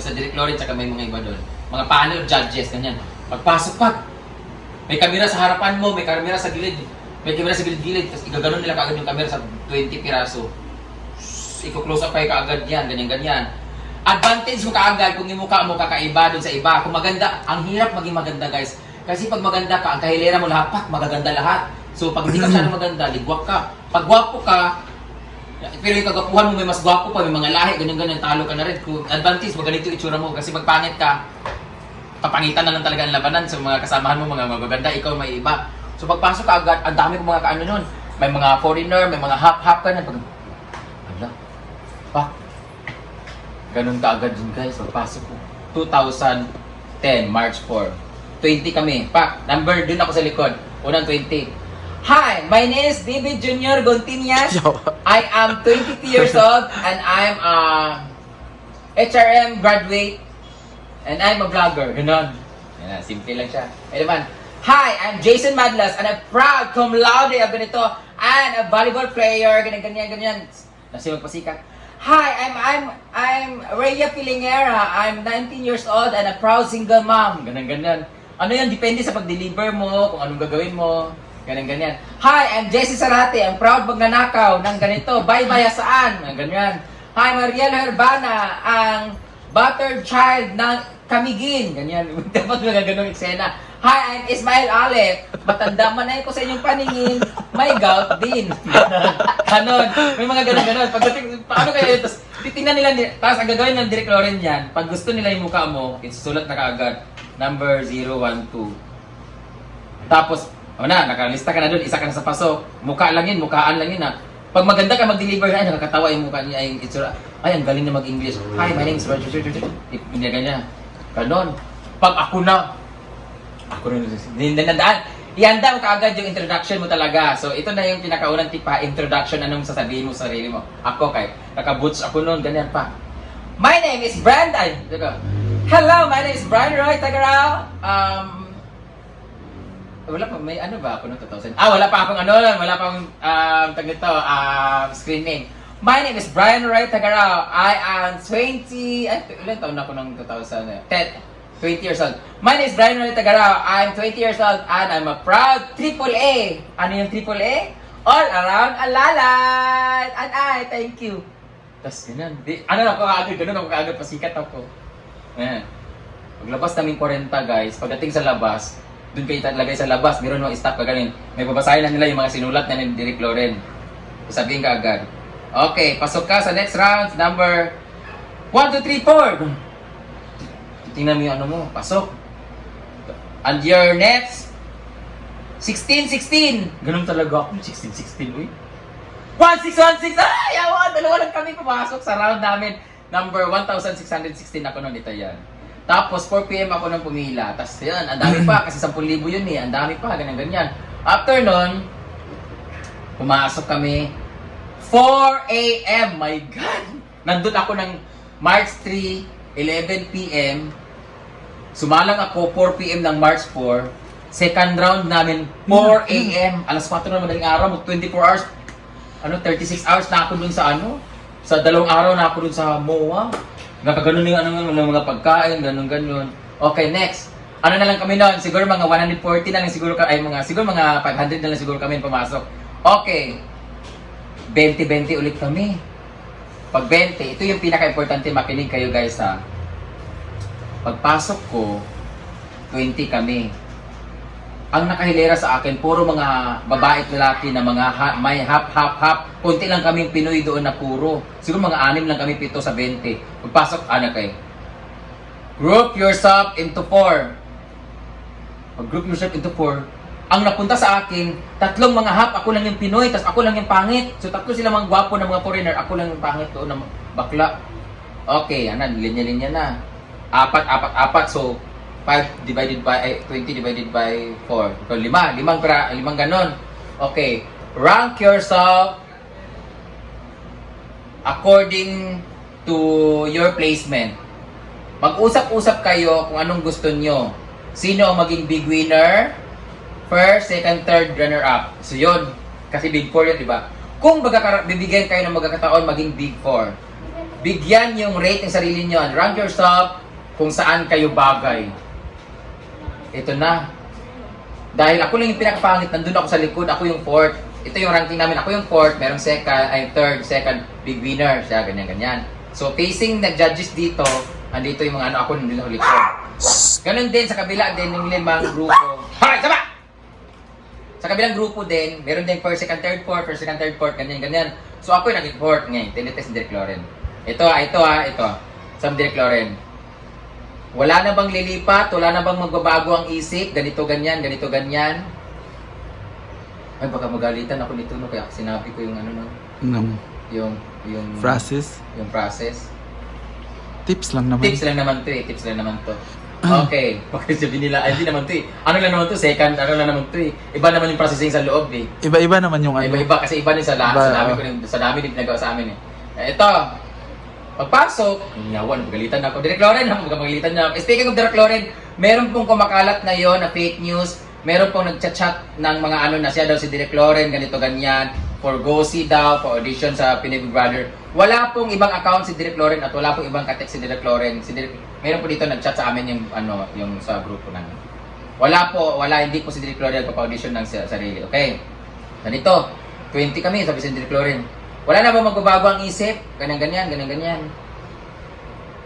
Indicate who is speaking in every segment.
Speaker 1: sa Direk Loren, tsaka may mga iba doon. Mga panel judges, ganyan. Pagpasok pa, may kamera sa harapan mo, may kamera sa gilid. May kamera sa gilid-gilid, tapos igaganon nila kaagad yung kamera sa 20 piraso. Iko-close up kayo kaagad yan, ganyan-ganyan. Advantage mo kaagad kung yung mukha mo kakaiba doon sa iba. Kung maganda, ang hirap maging maganda guys. Kasi pag maganda ka, ang kahilera mo lahat, magaganda lahat. So pag hindi ka masyadong maganda, ligwak ka. Pag gwapo ka, pero yung kagapuhan mo may mas gwapo pa, may mga lahi, ganyan-ganyan, talo ka na rin. Kung advantage mo, ganito itsura mo. Kasi pag pangit ka, papangitan na lang talaga ang labanan sa mga kasamahan mo, mga magaganda, ikaw may iba. So pagpasok ka agad, ang dami kong mga kaano nun. May mga foreigner, may mga hap-hap ka na. Hala, pa. Ganun ka agad dun guys, pagpasok ko. 2010, March 4. 20 kami. Pa, number dun ako sa likod. Unang 20. Hi, my name is David Junior Gontiñas. I am 22 years old and I'm a HRM graduate and I'm a vlogger. Ganun. Yan na, simple lang siya. Eh naman, hi, I'm Jason Madlas and I'm proud cum laude of ganito and a volleyball player. Ganyan. Nasi magpasikat. Hi, I'm Rhea Pilingera. I'm 19 years old and a proud single mom. Ganyan. Ano yan? Depende sa pag-deliver mo, kung anong gagawin mo. Ganyan. Hi, I'm Jessie Sarate. I'm proud magnanakaw ng ganito. Bye-bye saan? Ganyan. Hi, Mariel Herbana. Ang buttered child ng Kamigin. Ganyan. Dapat mga ganong eksena. Hi, I'm Ismael Ale. Matanda man na ko sa inyong paningin. May gout din. Ganon. May mga ganon. Pagdating, paano kaya yun? Tapos titingnan nila, tapos ang gagawin ng Direk Loren yan, pag gusto nila yung mukha mo, isusulat na kaagad. Number 012. Tapos, nakalista ka na doon, isa ka na sa pasok. Mukha lang yun, mukhaan lang yun ha. Pag maganda ka mag-deliver na, nakakatawa yung mukha niya, yung itsura. Ay, ang galing na mag-English. Hi, my name is Roger. Ganyan. Ganon. Pag ako na nandaan. Ihanda mo kaagad yung introduction mo talaga. So, ito na yung pinakaunang tipa, introduction, anong sasabihin mo sa sarili mo. Ako naka-boots ako noon, ganyan pa. My name is Brandon. Hello, my name is Brian Roy Tagarao. Wala pa, may ano ba ako noong 2000? Wala pa akong screen name. My name is Brian Roy Tagarao. I am 20, ilan taon na ako noong 20 years old. My name is Brian Roy Tagarao. I'm 20 years old and I'm a proud AAA. Ano yung AAA? All around alalay. And I thank you. Tapos ganun. Ganun ako kaagad, pasikat ako. Ayan. Paglabas namin 40 guys, pagdating sa labas, dun kayo talagay sa labas, meron mga staff ka ganun. May babasahin na nila yung mga sinulat na ni Direk Loren. Sabihin ka agad. Okay, pasok ka sa next round. Number 1, 2, 3, 4. Tingnan mo yung ano mo, pasok. And your next 16. Ganun talaga ako, 16, uy. 16. Ay, dalawa lang kami pumasok sa round namin. Number 1,616 ako nun, ito yan. Tapos 4 PM ako nang pumila. Tapos yan, ang dami pa, kasi 10,000 yun eh. Ang dami pa, ganyan. After nun, pumasok kami 4 AM, my God! Nandun ako ng March 3, 11 PM. Sumalang ako 4 PM ng March 4. Second round namin 4 AM. Alas 4 na madaling araw, 24 hours. 36 hours na ako dun sa sa 2 araw na ako dun sa MOA. Nakaganon yung mga pagkain, ganun. Okay, next. Na lang kami noon? Siguro mga 140 na lang siguro siguro mga 500 na lang siguro kami pumasok. Okay. 20 ulit kami. Pag 20, ito yung pinaka-importante, makinig kayo guys ha. Pagpasok ko, 20 kami. Ang nakahilera sa akin, puro mga babae at lalaki na mga may hap. Kunti lang kaming Pinoy doon na puro. Siguro mga 6 lang kami, 7 sa 20. Pagpasok, kayo. Group yourself into 4. Pag-group yourself into 4, ang napunta sa akin, 3 mga hap, ako lang yung Pinoy, tas ako lang yung pangit. So 3 sila mga gwapo na mga foreigner, ako lang yung pangit doon na bakla. Okay, linya-linya na. 4, so 5 divided by 20 divided by 4. So 5 ganon. Okay, rank yourself according to your placement. Mag-usap-usap kayo kung anong gusto nyo. Sino ang maging big winner? First, second, third, runner-up. So yun, kasi big 4 yun, di ba? Kung bibigyan kayo ng magkakataon maging big 4. bigyan yung rate ng sarili nyo and rank yourself kung saan kayo bagay. Ito na. Dahil ako lang yung pinakapangit, nandun ako sa likod, ako yung fourth. Ito yung ranking namin, ako yung fourth, merong third, second, big winner, siya, ganyan. So, facing na judges dito, andito yung mga ako nandun sa likod. Ganon din, sa kabila din, yung limang grupo. Hoy, sama! Sa kabilang grupo din, meron din first, second, third, fourth, ganyan. So, ako yung naging fourth ngayon, tinitest ni Direk Loren. Ito. Sa Direk Loren. Wala na bang lilipat? Wala na bang magbabago ang isip? Ganito, ganyan. Ay, baka magalitan ako nito, no? Kaya sinabi ko yung ano, no? Yung
Speaker 2: Process?
Speaker 1: Yung process.
Speaker 2: Tips lang naman.
Speaker 1: Tips lang naman to. Okay. Okay, sabihin nila, ay, hindi naman to eh. Ano lang naman to? Second, ano lang naman to eh. Iba naman yung processing sa loob eh.
Speaker 2: Iba-iba naman yung ano.
Speaker 1: Iba kasi iba din sa lahat. Sa dami din ginagawa sa amin eh. Ito. Pagpasok, nawan, magalitan na ako. Direk Loren, magalitan na ako. Speaking of Direk Loren, meron pong kumakalat ngayon na fake news. Meron pong nagchat-chat ng mga ano na siya daw si Direk Loren, ganito ganyan. For GoSee daw, for audition sa Pinoy Big Brother. Wala pong ibang account si Direk Loren at wala pong ibang katek si Direk Loren. Meron po dito nagchat sa amin yung sa grupo namin. Hindi po si Direk Loren nagpapa-audition ng sarili. Okay. Ganito, 20 kami, sabi si Direk Loren. Wala na ba magbabago ang isip? Ganyan.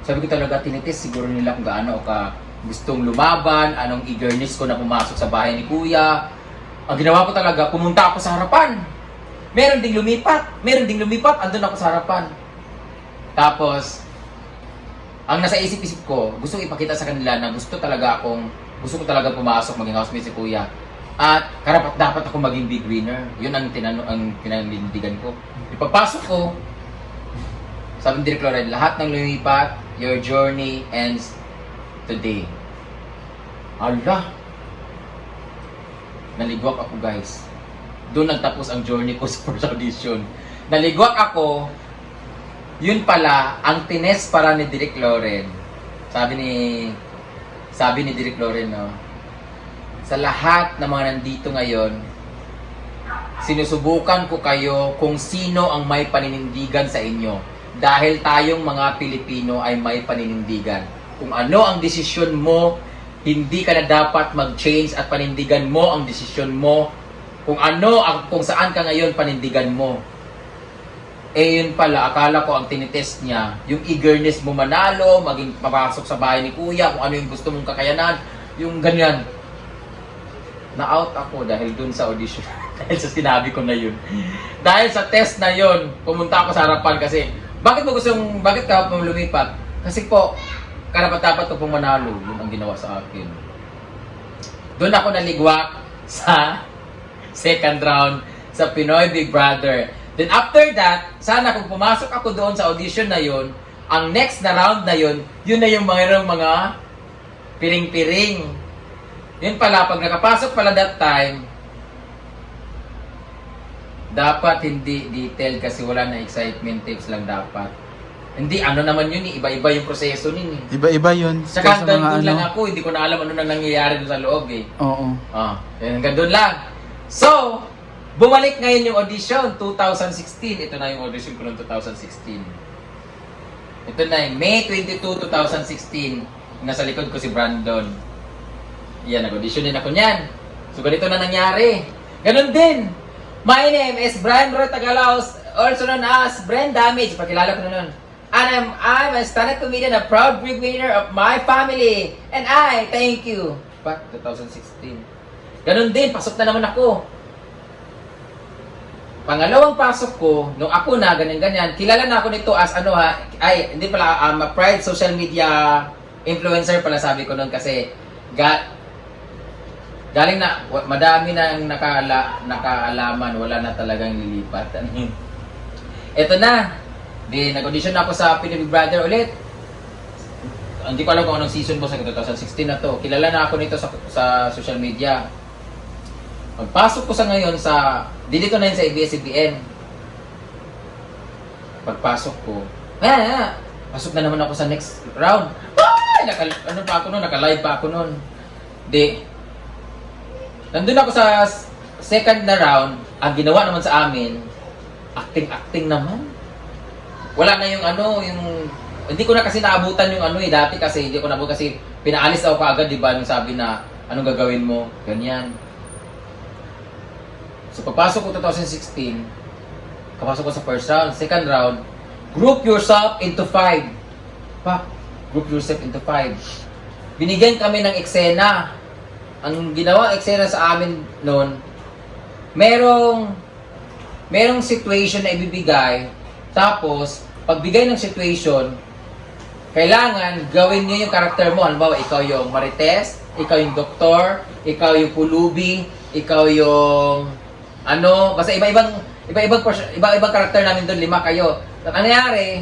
Speaker 1: Sabi ko talaga, tinitis siguro nila kung gaano ka gustong lumaban, anong eagerness ko na pumasok sa bahay ni Kuya. Ang ginawa ko talaga, pumunta ako sa harapan. Meron ding lumipat, andun ako sa harapan. Tapos, ang nasa isip-isip ko, gusto ko ipakita sa kanila na gusto ko talaga pumasok, maging housemate si Kuya. At karapat dapat ako maging big winner. Yun ang pinanindigan ko. Ipagpasok ko, sabi ni Direk Loren, lahat ng lumipat, your journey ends today. Allah! Naligwak ako, guys. Doon nagtapos ang journey ko sa first audition. Naligwak ako, yun pala, ang tines para ni Direk Loren. Sabi ni Direk Loren, no? Sa lahat ng mga nandito ngayon, sinusubukan ko kayo kung sino ang may paninindigan sa inyo. Dahil tayong mga Pilipino ay may paninindigan. Kung ano ang desisyon mo, hindi ka na dapat mag-change at panindigan mo ang desisyon mo. Kung saan ka ngayon, panindigan mo. Eh yun pala, akala ko ang tinitest niya, yung eagerness mo manalo, maging papasok sa bahay ni Kuya, kung ano yung gusto mong kakayanan, yung ganyan. Na-out ako dahil dun sa audition. Dahil sa sinabi ko na yun. Dahil sa test na yun, pumunta ako sa harapan kasi, bakit ka lumipat? Kasi po, karapat-dapat ko pong manalo. Yun ang ginawa sa akin. Doon ako naligwak sa second round sa Pinoy Big Brother. Then after that, sana kung pumasok ako doon sa audition na yun, ang next na round na yun, yun na yung mga piring-piring. Yun pala, pag nakapasok pala that time, dapat hindi detailed kasi wala na excitement tips lang dapat. Hindi, ano naman yun eh, iba-iba yung proseso nun eh.
Speaker 2: Iba-iba yun.
Speaker 1: Saka hanggang doon lang ako, hindi ko na alam ano nang nangyayari doon sa loob eh.
Speaker 2: Oo.
Speaker 1: Hanggang doon lang. So, bumalik ngayon yung audition, 2016. Ito na yung audition ko noong 2016. Ito na yung May 22, 2016. Nasa likod ko si Brandon. Yan, nag-audition din ako niyan. So, ganito na nangyari. Ganon din. My name is Brian Roy Tagalaos, also known as Brain Damage. Pakilala ko na nun. And I'm a stand-up comedian, a proud breadwinner of my family. And I thank you. Back 2016. Ganon din, pasok na naman ako. Pangalawang pasok ko, nung ako na, ganyan-ganyan, kilala na ako nito as hindi pala, a Pride social media influencer pala sabi ko nun kasi galing na, madami na ang nakaalaman, wala na talagang lilipat. Ito na, nag-audition ako sa Pinoy Big Brother ulit. Hindi ko alam kung anong season mo sa 2016 na to. Kilala na ako nito sa social media. Pagpasok ko sa ngayon dito na yun sa ABS-CBN. Pagpasok ko, pasok na naman ako sa next round. Naka-live pa ako nun. Nandun ako sa second na round, ang ginawa naman sa amin, acting naman. wala na yung ano, yung hindi ko na kasi naabutan yung ano dati kasi hindi ko naabutan kasi pinaalis ako kaagad, di ba, nung sabi na anong gagawin mo, ganyan. So pagpasok ko 2016, kapasok ko sa first round, second round, group yourself into 5. Pa, group yourself into 5. Binigyan kami ng eksena. Ang ginawa eksena sa amin noon, merong situation na ibibigay, tapos pagbigay ng situation, kailangan gawin niyo yung karakter mo. Halimbawa, ikaw yung Marites, ikaw yung doktor, ikaw yung pulubi, ikaw yung ano, kasi iba-ibang karakter namin doon, 5 kayo. At ang nangyari,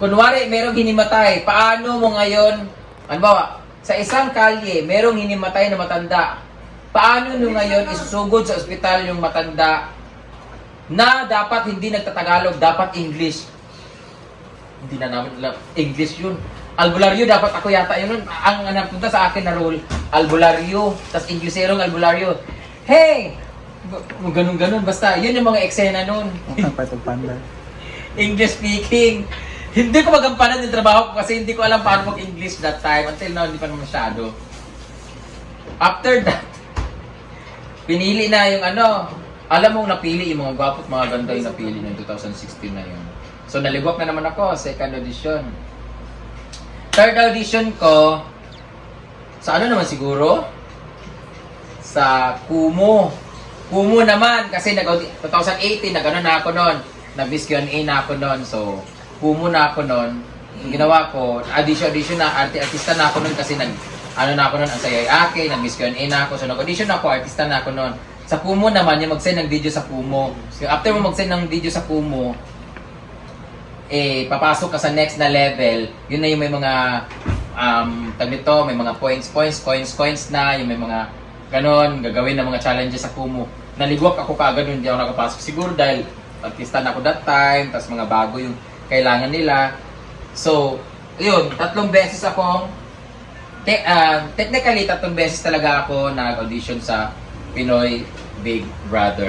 Speaker 1: kunwari merong hinimatay, paano mo ngayon, halimbawa, sa isang kalye, merong hinimatay na matanda, paano nyo ngayon isusugod sa ospital yung matanda na dapat hindi nagtatagalog, dapat English? Hindi na namin alam. English yun. Albularyo, dapat ako yata yun. Ang napunta sa akin na role, albularyo. Tapos Ingleserong albularyo. Hey! Ganun-ganun. Basta, yun yung mga eksena nun.
Speaker 2: Panda.
Speaker 1: English speaking. Hindi ko magampanan yung trabaho ko kasi hindi ko alam paano mag-English that time. Until now, hindi pa naman masyado. After that, pinili na yung ano. Alam mong napili yung mga gwapo at mga ganda yung napili ng 2016 na yun. So, naligwak na naman ako, second audition. Third audition ko, sa ano naman siguro? Sa Kumu. Kumu naman, kasi 2018, nag-ano na ako noon. Nag-Miss Q&A na ako noon. So, Kumu na ako noon. Yung ginawa ko, audition na, artista na ako noon kasi ano na ako noon, ang sayay ake, nag-Miss Q&A na ako. So, nag-audition ako, artista na ako noon. Sa Kumu naman, yung mag-send ng video sa Kumu. So, after mo mag-send ng video sa Kumu, papasok ka sa next na level, yun na yung may mga tag nito, may mga coins na, yung may mga ganon, gagawin na mga challenges sa Kumu. Naligwak ako kaagad, hindi ako nakapasok. Siguro dahil artista na ako that time, tas mga bago yung kailangan nila. So, yun, 3 beses akong, technically 3 beses talaga ako nag-audition sa Pinoy Big Brother.